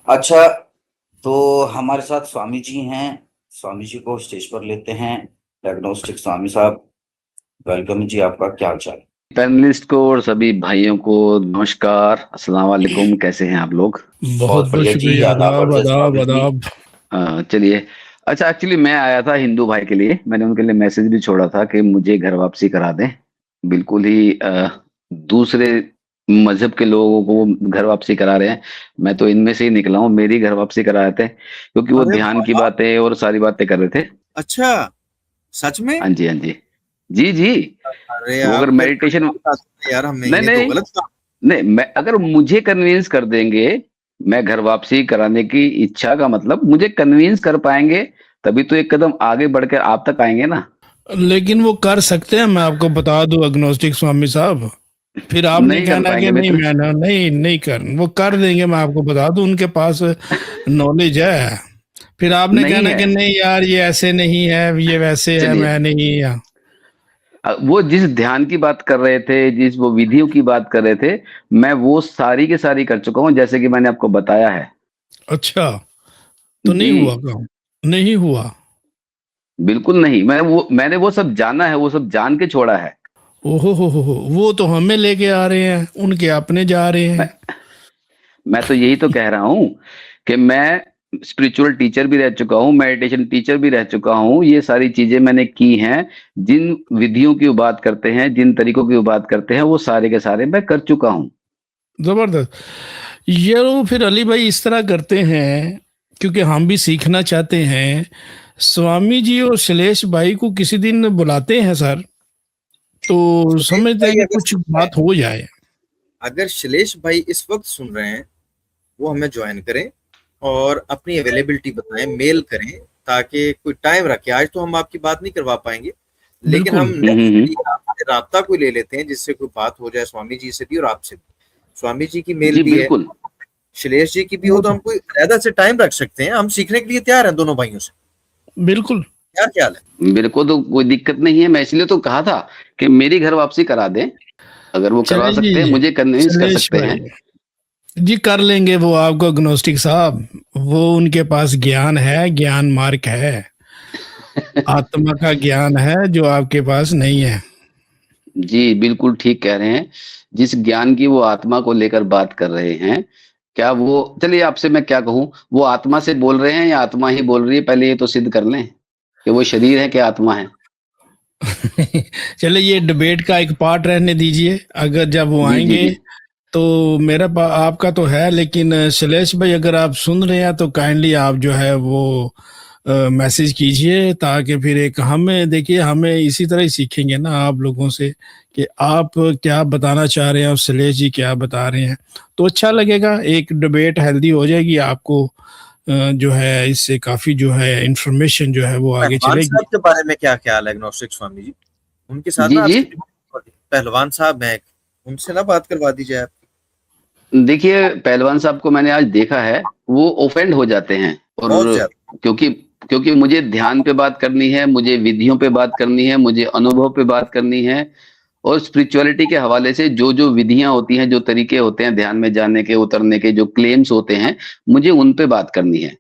अच्छा, तो हमारे साथ स्वामी जी हैं। स्वामी जी को स्टेज पर लेते हैं। डायग्नोस्टिक स्वामी साहब, वेलकम जी। आपका क्या हाल चाल? पैनलिस्ट को और सभी भाइयों को नमस्कार, अस्सलाम वालेकुम। कैसे हैं आप लोग? बहुत बहुत बहुत बढ़िया जी। शुक्रिया। आदाब आदाब अर्ज आदाब स्वामी जी। आदाब। चलिए। अच्छा, एक्चुअली मैं आया था हिंदू भाई के लिए, मैंने उनके लिए मैसेज भी छोड़ा था कि मुझे घर वापसी करा दें। बिल्कुल ही दूसरे मजहब के लोगों को वो घर वापसी करा रहे हैं। मैं तो इनमें से ही निकला हूँ, मेरी घर वापसी करा रहे थे क्योंकि वो अरे ध्यान की वाह। बातें और सारी बातें कर रहे थे। अच्छा, सच में? हाँ जी, हाँ जी। जी जी। अरे वो आप अगर फिर मेडिटेशन, यार, हमें नहीं ये तो नहीं गलत काम। नहीं, मैं अगर मुझे कन्विंस कर देंगे, मैं घर वापसी कराने की इच्छा का मतलब मुझे कन्विंस कर पाएंगे, तभी तो एक कदम आगे बढ़कर आप तक आएंगे ना। लेकिन वो कर सकते हैं, मैं आपको बता दूं अग्नोस्टिक स्वामी साहब। फिर आपने नहीं कर कहना कि पाएंगे नहीं, मित्र। मैं ना, नहीं नहीं कर, वो कर देंगे। मैं आपको बता दूं, उनके पास नॉलेज है। फिर आपने नहीं कहना है। कि नहीं यार, ये ऐसे नहीं है, ये वैसे है, चलिए, मैं नहीं या। वो जिस ध्यान की बात कर रहे थे, जिस वो विधियों की बात कर रहे थे, मैं वो सारी की सारी कर चुका हूँ, जैसे कि मैंने आपको बताया है। अच्छा, तो नहीं जी, हुआ काम? नहीं हुआ? बिल्कुल नहीं। मैंने वो सब जाना है, वो सब जान के छोड़ा है। ओहो हो, वो तो हमें लेके आ रहे हैं, उनके अपने जा रहे मैं हैं। मैं तो यही तो कह रहा हूँ कि मैं स्पिरिचुअल टीचर भी रह चुका हूँ, मेडिटेशन टीचर भी रह चुका हूँ। ये सारी चीजें मैंने की हैं। जिन विधियों की वो बात करते हैं, जिन तरीकों की वो बात करते हैं, वो सारे के सारे मैं कर चुका हूँ। जबरदस्त। ये लोग फिर अली भाई इस तरह करते हैं क्योंकि हम भी सीखना चाहते हैं। स्वामी जी और शैलेश भाई को किसी दिन बुलाते हैं सर, तो शैलेश समझते हैं भाई कि अगर कुछ सुन रहे हैं, बात हो जाए। अगर शैलेश भाई इस वक्त सुन रहे हैं, वो हमें ज्वाइन करें और अपनी अवेलेबिलिटी बताएं, मेल करें, ताकि कोई टाइम रखें। आज तो हम आपकी बात नहीं करवा पाएंगे, लेकिन हम बिल्कुल। नेक्स्ट वीक आपसे राब्ता कोई ले लेते हैं, जिससे कोई बात हो जाए स्वामी जी से भी और आपसे भी। स्वामी जी की मेल जी भी है, बिल्कुल। शैलेश जी की भी हो, वो तो तो हम कोई अलग से टाइम रख सकते हैं। हम सीखने के लिए तैयार हैं दोनों भाइयों से। बिल्कुल। क्या ख्याल है? मेरे को तो कोई दिक्कत नहीं है, मैं इसलिए तो कहा था कि मेरी घर वापसी करा दें। अगर वो करवा चले सकते हैं, जी, मुझे कन्विंस कर शैलेश सकते हैं। भाई जी कर लेंगे वो आपको, अग्नोस्टिक साहब। वो उनके पास ज्ञान है, ज्ञान मार्ग है, आत्मा का ज्ञान है जो आपके पास नहीं है। जी, बिल्कुल ठीक कह रहे हैं। जिस ज्ञान की वो आत्मा को लेकर बात कर रहे हैं, क्या वो, चलिए आपसे मैं क्या कहूँ, वो आत्मा से बोल रहे हैं या आत्मा ही बोल रही है? पहले ये तो सिद्ध कर लें कि वो शरीर है कि आत्मा है। चले, ये डिबेट का एक पार्ट रहने दीजिए। अगर जब वो जी, जी, आएंगे जी। तो आपका तो है, लेकिन शैलेश भाई अगर आप सुन रहे हैं तो काइंडली आप जो है वो मैसेज कीजिए, ताकि फिर एक हमें, देखिए हमें इसी तरह ही सीखेंगे ना आप लोगों से कि आप क्या बताना चाह रहे हैं और शैलेश जी क्या बता रहे हैं, तो अच्छा लगेगा। एक डिबेट हेल्दी हो जाएगी, आपको जो है इससे काफी जो है इंफॉर्मेशन जो है वो आगे पहलवान चलेगी। साहब के बारे में क्या ख्याल है ग्नोस्टिक स्वामी जी? उनके साथ जी, ना जी। आपकी पहलवान साहब हैं, उनसे ना बात करवा दीजिए आप। देखिए, पहलवान साहब को मैंने आज देखा है, वो ऑफेंड हो जाते हैं। और बहुत ज्यादा। क्योंकि क्योंकि मुझे ध्यान पे बात करनी है, मुझे विधियों पे बात करनी है, मुझे अनुभव पे बात करनी है, और स्पिरिचुअलिटी के हवाले से जो जो विधियां होती हैं, जो तरीके होते हैं ध्यान में जाने के, उतरने के, जो क्लेम्स होते हैं, मुझे उन पे बात करनी है।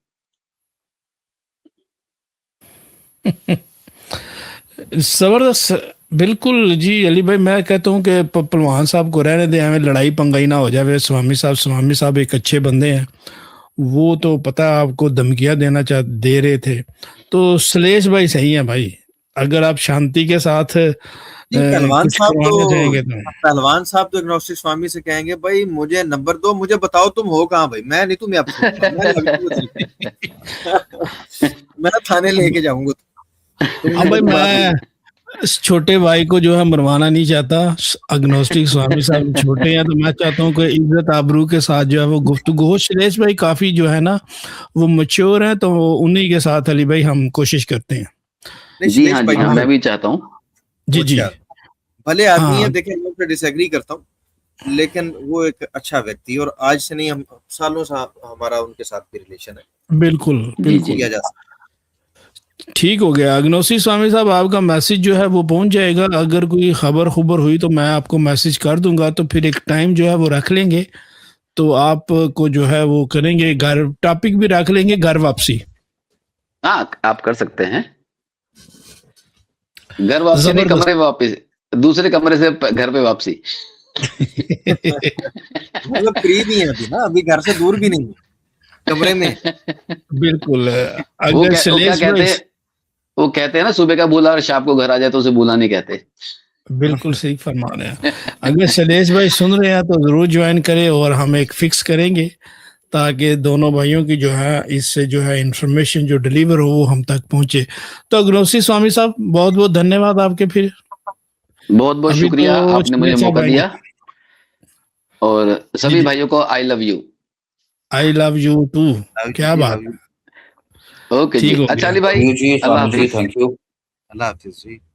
जबरदस्त। बिल्कुल जी अली भाई, मैं कहता हूँ कि पहलवान साहब को रहने दें, हमें लड़ाई पंगाई ना हो जाए। स्वामी साहब एक अच्छे बंदे हैं। वो तो पता है आपको धमकियां दे रहे थे। तो श्लेष भाई सही है भाई, अगर आप शांति के साथ जी, पहलवान कुछ साहब करवाना तो चाहेंगे तो। पहलवान साहब तो ग्नोस्टिक स्वामी से कहेंगे, भाई मुझे नंबर दो, मुझे बताओ तुम हो कहाँ भाई, मैं नहीं तुम्हें अब छोड़ूंगा, मैं मैं थाने लेके जाऊंगा तुम हाँ भाई, मेरी बात नहीं। मैं इस छोटे भाई को जो है मरवाना नहीं चाहता। अग्नोस्टिक स्वामी साहब छोटे हैं, तो मैं चाहता हूँ कि इज्जत आबरू के साथ जो है वो गुफ्तगू हो। श्रेष भाई काफी जो है ना वो मैच्योर हैं, तो उन्हीं के साथ अली भाई हम कोशिश करते हैं। नहीं, जी शैलेश हाँ, जी भाई हाँ, तो मैं भी चाहता हूँ। जी बहुत जी। अच्छा भले आदमी है। हाँ देखें, मैं उनसे डिसएग्री करता हूँ, लेकिन वो एक अच्छा व्यक्ति है, और आज से नहीं, हम सालों से हमारा उनके साथ भी रिलेशन है, बिल्कुल जी, जी। बिल्कुल। किया जा सकता ठीक हो गया अग्नोस्टिक स्वामी साहब, आपका मैसेज जो है वो पहुंच जाएगा। अगर कोई खबर हुई तो मैं आपको मैसेज कर दूंगा, तो फिर एक टाइम जो है वो रख लेंगे, तो आपको जो है वो करेंगे, घर टॉपिक भी रख लेंगे, घर वापसी। हाँ, आप कर सकते हैं। घर वापसी नहीं, जबरदस्त। कमरे वापसी, दूसरे कमरे से घर पे वापसी। मतलब फ्री भी है अभी ना, अभी घर से दूर भी नहीं है, कमरे में। बिल्कुल। वो अगर क्या शैलेश कहते भाई, हैं, वो कहते हैं ना, सुबह का भूला और शाम को घर आ जाए तो उसे भूला नहीं कहते। बिल्कुल सही फरमा रहे हैं। अगर शैलेश भाई सुन रहे हैं तो जरूर ज्वाइन करें, और हम एक फिक्स करेंगे ताकि दोनों भाइयों की जो है इससे जो है इंफॉर्मेशन जो डिलीवर हो वो हम तक पहुंचे। तो अग्नोस्टिक स्वामी साहब, बहुत बहुत धन्यवाद आपके। फिर बहुत बहुत अभी शुक्रिया, तो आपने मुझे शैलेश मौका भाई, दिया, और जी सभी जी, भाइयों को I love you. I love you too. क्या जी, बात love you. है, ओके जी, ठीक हो अच्छा गया। अली भाई, जी अल्लाह स्वामी जी, हाफिज। Thank you. Allah Hafiz ji.